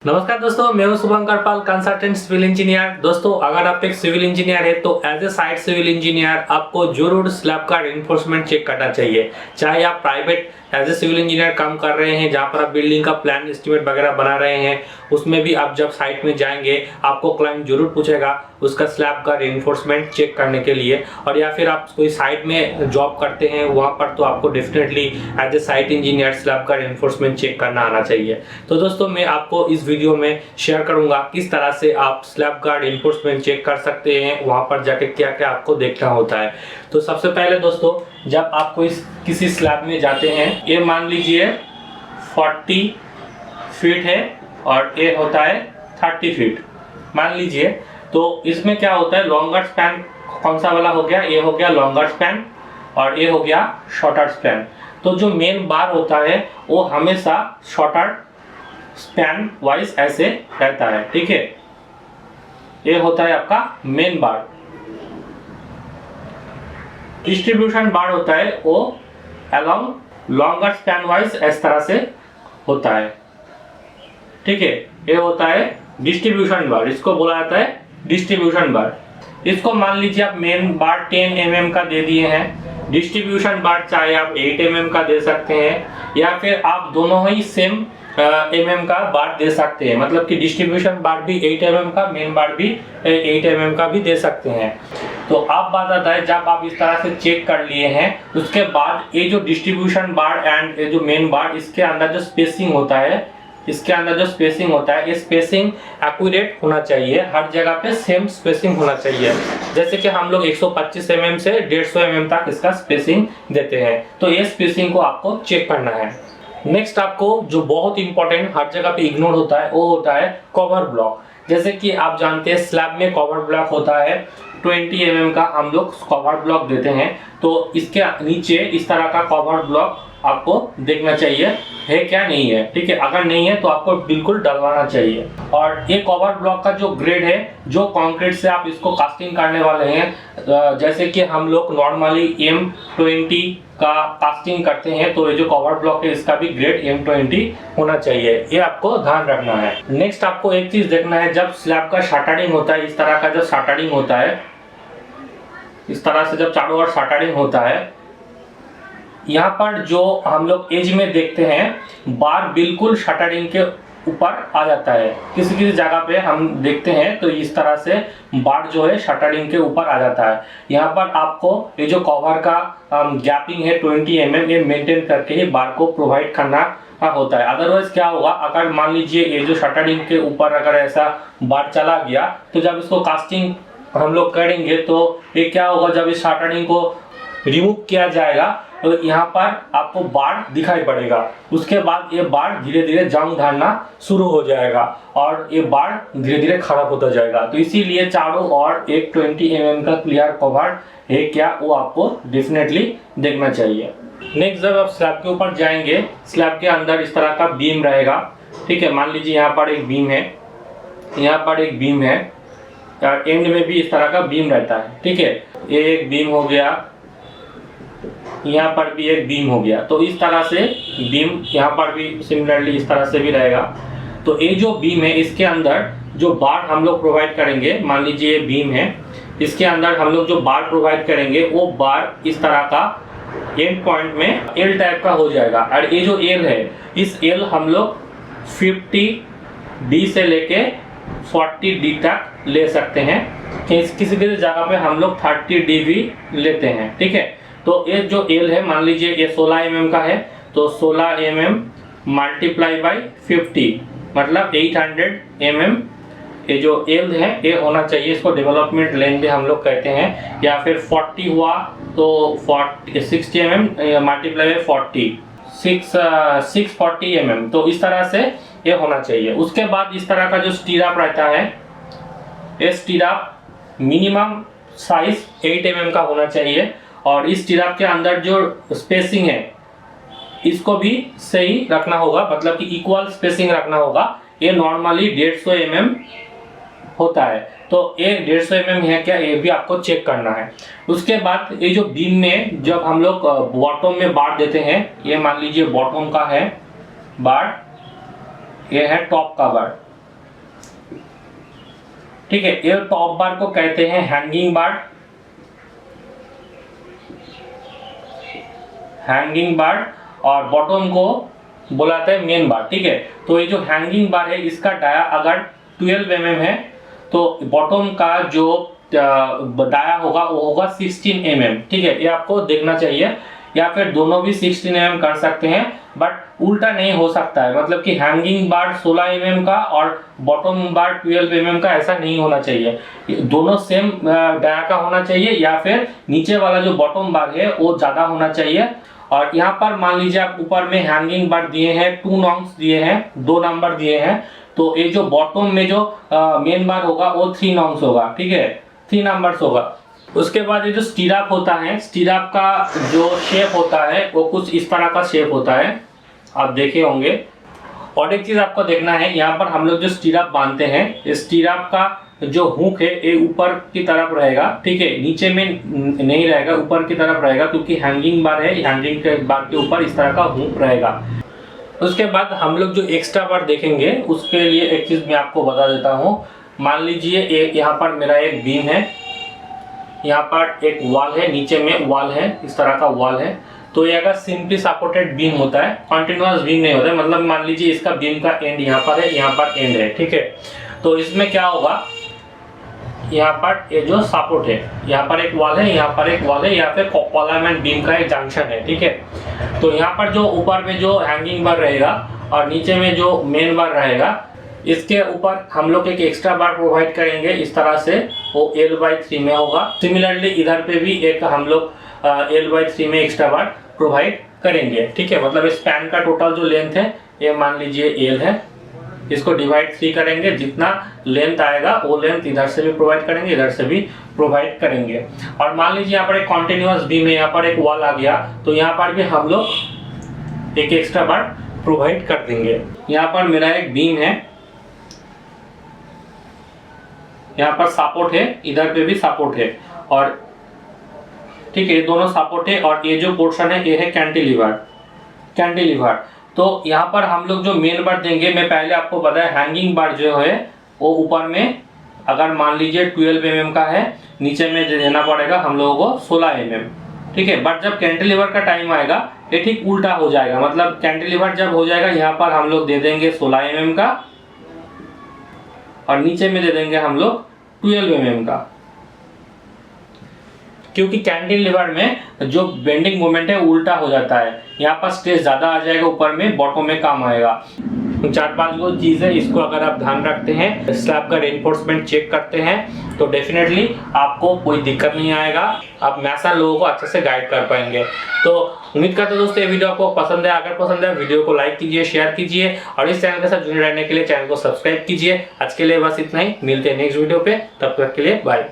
नमस्कार दोस्तों, मैं हूं Shubhankar Pal, consultant civil engineer. दोस्तों, अगर आप एक सिविल इंजीनियर है तो as a site civil engineer आपको जरूर स्लैब का रेनफोर्समेंट चेक करना चाहिए। चाहे आप private as a civil engineer काम कर रहे हैं, जहां पर आप बिल्डिंग का प्लान एस्टिमेट वगैरह बना रहे हैं, उसमें भी आप जब साइट में जाएंगे आपको क्लाइंट जरूर पूछेगा उसका स्लैब का रेनफोर्समेंट चेक करने के लिए। और या फिर आप कोई साइट में जॉब करते हैं वहां पर तो आपको definitely as a site engineer slab का रेनफोर्समेंट चेक करना आना चाहिए। तो दोस्तों, मैं आपको इस वीडियो में शेयर करूंगा किस तरह से आप स्लैब का रेनफोर्समेंट चेक कर सकते हैं, वहां पर जाके क्या क्या आपको देखना होता है। तो सबसे पहले दोस्तों, जब आप कोई किसी स्लैब में जाते हैं, ये मान लीजिए 40 फीट है और ये होता है 30 फीट मान लीजिए। तो इसमें क्या होता है, लॉन्गर स्पैन कौन सा वाला हो गया, ये हो गया लॉन्गर स्पैन और ये हो गया शॉर्टर स्पैन। तो जो मेन बार होता है वो हमेशा शॉर्टर स्पैन वाइज ऐसे रहता है, ठीक है। ये होता है आपका मेन बार। डिस्ट्रीब्यूशन बार होता है वो अलोंग लॉन्गर स्पैन वाइज इस तरह से होता है, ठीक है। ये होता है डिस्ट्रीब्यूशन बार, इसको बोला जाता है डिस्ट्रीब्यूशन बार। इसको मान लीजिए आप मेन बार 10 mm का दे दिए हैं, डिस्ट्रीब्यूशन बार चाहे आप 8 mm का दे सकते हैं या फिर आप दोनों ही सेम mm का बार दे सकते हैं। मतलब कि डिस्ट्रीब्यूशन बार भी 8 mm का, मेन बार भी 8 mm का भी दे सकते हैं। तो आप बात आता है, जब आप इस तरह से चेक कर लिए हैं उसके बाद ये जो डिस्ट्रीब्यूशन बार एंड ये जो मेन बार, इसके अंदर जो स्पेसिंग होता है, ये स्पेसिंग एक्यूरेट होना चाहिए। हर जगह पे सेम स्पेसिंग होना चाहिए। जैसे कि हम लोग 125 mm से 150 mm तक इसका स्पेसिंग देते हैं, तो ये स्पेसिंग को आपको चेक करना है। नेक्स्ट आपको जो बहुत इंपॉर्टेंट हर जगह पे इग्नोर होता है वो होता है कवर ब्लॉक। जैसे कि आप जानते हैं स्लैब में कवर ब्लॉक होता है 20 mm का, हम लोग कवर ब्लॉक देते हैं। तो इसके नीचे इस तरह का कवर ब्लॉक आपको देखना चाहिए है क्या नहीं है, ठीक है। अगर नहीं है तो आपको बिल्कुल डलवाना चाहिए। और ये कवर ब्लॉक का जो ग्रेड है, जो कंक्रीट से आप इसको कास्टिंग करने वाले हैं, जैसे कि हम लोग नॉर्मली M20 का कास्टिंग करते हैं, तो ये जो कवर ब्लॉक है इसका भी ग्रेड M20 होना चाहिए, ये आपको ध्यान रखना है। नेक्स्ट आपको एक चीज देखना है, जब स्लैब का शटरिंग होता है, इस तरह का जब शटरिंग होता है, इस तरह से जब चारों ओर शटरिंग होता है, यहाँ पर जो हम लोग एज में देखते हैं बार बिल्कुल शटरिंग के ऊपर आ जाता है। किसी किसी जगह पे हम देखते हैं तो इस तरह से बार जो है शटरिंग के ऊपर आ जाता है। यहाँ पर आपको ये जो कवर का गैपिंग है 20 mm, ये मेंटेन करके ही बार को प्रोवाइड करना होता है। अदरवाइज क्या होगा, अगर मान लीजिए ये जो शटरिंग के ऊपर अगर ऐसा बार चला गया तो जब इसको कास्टिंग हम लोग करेंगे तो ये क्या होगा, जब इस शटरिंग को रिमूव किया जाएगा तो यहाँ पर आपको बार दिखाई पड़ेगा। उसके बाद ये बार धीरे धीरे जंग धरना शुरू हो जाएगा और ये बार धीरे धीरे खराब होता जाएगा। तो इसीलिए चारों ओर एक 20 mm का क्लियर कवर है क्या, वो आपको डेफिनेटली देखना चाहिए। नेक्स्ट, जब आप स्लैब के ऊपर जाएंगे, स्लैब के अंदर इस तरह का बीम रहेगा, ठीक है। मान लीजिए यहाँ पर एक बीम है, यहाँ पर एक बीम है और एंड में भी इस तरह का बीम रहता है, ठीक है। ये एक बीम हो गया, यहाँ पर भी एक बीम हो गया। तो इस तरह से बीम यहाँ पर भी सिमिलरली इस तरह से भी रहेगा। तो ये जो बीम है इसके अंदर जो बार हम लोग प्रोवाइड करेंगे, मान लीजिए ये बीम है, इसके अंदर हम लोग जो बार प्रोवाइड करेंगे वो बार इस तरह का एंड पॉइंट में एल टाइप का हो जाएगा। और ये जो एल है, इस एल हम लोग 50D से लेके 40D तक ले सकते हैं। किसी किसी जगह पे हम लोग 30D भी लेते हैं, ठीक है। तो ये जो एल है, मान लीजिए ये 16 mm का है, तो 16 mm मल्टीप्लाई बाई 50 मतलब 800 mm ये जो एल है ये होना चाहिए। इसको डेवलपमेंट लेंथ भी हम लोग कहते हैं। या फिर 40 हुआ तो 60 mm मल्टीप्लाई बाई 640 mm, तो इस तरह से ये होना चाहिए। उसके बाद इस तरह का जो स्टीरअप रहता है, ये स्टीरअप मिनिमम साइज 8 mm का होना चाहिए। और इस स्टीरअप के अंदर जो स्पेसिंग है इसको भी सही रखना होगा, मतलब कि इक्वल स्पेसिंग रखना होगा। ये नॉर्मली 150 mm होता है, तो ये 150 mm है क्या, ये भी आपको चेक करना है। उसके बाद ये जो बीम में जब हम लोग बॉटम में बार देते हैं, ये मान लीजिए बॉटम का है बार, ये है टॉप का बार, ठीक है। ये टॉप बार को कहते हैं हैंगिंग बार, हैंगिंग बार, और बॉटम को बुलाते हैं मेन बार, ठीक है। तो ये जो हैंगिंग बार है इसका डाया अगर 12 mm है तो बॉटम का जो डाया होगा वो होगा 16 mm, ठीक है। ये आपको देखना चाहिए, या फिर दोनों भी 16 mm कर सकते हैं, बट उल्टा नहीं हो सकता है, मतलब कि हैंगिंग बार 16 mm का और बॉटम बार 12 mm का, ऐसा नहीं होना चाहिए। दोनों सेम डाया का होना चाहिए, या फिर नीचे वाला जो बॉटम बार है वो ज्यादा होना चाहिए। और यहाँ पर मान लीजिए आप ऊपर में हैंगिंग बार दिए हैं 2 नॉन्ग्स दिए हैं, 2 नंबर दिए हैं, तो ये जो बॉटम में जो मेन बार होगा वो 3 नॉन्ग्स होगा, ठीक है, 3 नंबर्स होगा। उसके बाद ये जो स्टीराप होता है, स्टीराप का जो शेप होता है वो कुछ इस तरह का शेप होता है, आप देखे होंगे। और एक चीज आपको देखना है, यहाँ पर हम लोग जो स्टीराप बांधते हैं, स्टीराप का जो हुक है ये ऊपर की तरफ रहेगा, ठीक है, नीचे में नहीं रहेगा, ऊपर की तरफ रहेगा, क्योंकि हैंगिंग बार है, हैंगिंग के बार के ऊपर इस तरह का हुक रहेगा। उसके बाद हम लोग जो एक्स्ट्रा बार देखेंगे उसके लिए एक चीज मैं आपको बता देता हूँ। मान लीजिए यहाँ पर मेरा एक बीम है, यहाँ पर एक वॉल है, नीचे में वॉल है, इस तरह का वॉल है, तो ये अगर सिंपली सपोर्टेड बीम होता है, कंटिन्यूअस बीम नहीं होता है, मतलब मान लीजिए इसका बीम का एंड यहाँ पर है, यहाँ पर एंड है, ठीक है। तो इसमें क्या होगा, यहाँ पर ये जो सपोर्ट है, यहाँ पर एक वॉल है, यहाँ पर एक वॉल है, या फिर कॉलम एंड बीम का एक जंक्शन है, ठीक है। तो यहाँ पर जो ऊपर में जो हैंगिंग बार रहेगा और नीचे में जो मेन बार रहेगा, इसके ऊपर हम लोग एक एक्स्ट्रा बार प्रोवाइड करेंगे इस तरह से, वो L/3 में होगा। सिमिलरली इधर पे भी एक हम लोग L/3 में एक्स्ट्रा बार प्रोवाइड करेंगे, ठीक है। मतलब इस पैन का टोटल जो लेंथ है ये मान लीजिए L है, इसको डिवाइड 3 करेंगे, जितना लेंथ आएगा वो लेंथ इधर से भी प्रोवाइड करेंगे, इधर से भी प्रोवाइड करेंगे। और मान लीजिए यहाँ पर एक कॉन्टिन्यूअस बीम है, यहाँ पर एक वॉल आ गया, तो यहाँ पर भी हम लोग एक एक्स्ट्रा बार प्रोवाइड कर देंगे। यहाँ पर मेरा एक बीम है, यहाँ पर सपोर्ट है, इधर पे भी सपोर्ट है, और ठीक है, ये दोनों सपोर्ट है, और ये जो पोर्शन है ये है कैंटिलीवर, कैंटिलीवर। तो यहाँ पर हम लोग जो मेन बार देंगे, मैं पहले आपको बताया हैंगिंग बार जो है वो ऊपर में अगर मान लीजिए 12 mm का है, नीचे में देना पड़ेगा हम लोगों को 16 mm, ठीक है। बट जब कैंटिलीवर का टाइम आएगा ये ठीक उल्टा हो जाएगा, मतलब कैंटिलीवर जब हो जाएगा यहाँ पर हम लोग दे देंगे 16 mm का, और नीचे में दे देंगे हम लोग 12 mm का, क्योंकि कैंटिलीवर में जो बेंडिंग मोमेंट है उल्टा हो जाता है, यहाँ पर स्ट्रेस ज्यादा आ जाएगा, ऊपर में बॉटम में कम आएगा। 4-5 गो चीज है, इसको अगर आप ध्यान रखते हैं, स्लैब का रेनफोर्समेंट चेक करते हैं, तो डेफिनेटली आपको कोई दिक्कत नहीं आएगा, आप मैसा लोगों को अच्छे से गाइड कर पाएंगे। तो उम्मीद करते हैं दोस्तों ये वीडियो आपको पसंद है, अगर पसंद है वीडियो को लाइक कीजिए, शेयर कीजिए, और इस चैनल के साथ जुड़े रहने के लिए चैनल को सब्सक्राइब कीजिए। आज के लिए बस इतना ही, मिलते हैं नेक्स्ट वीडियो पे, तब तक के लिए बाय।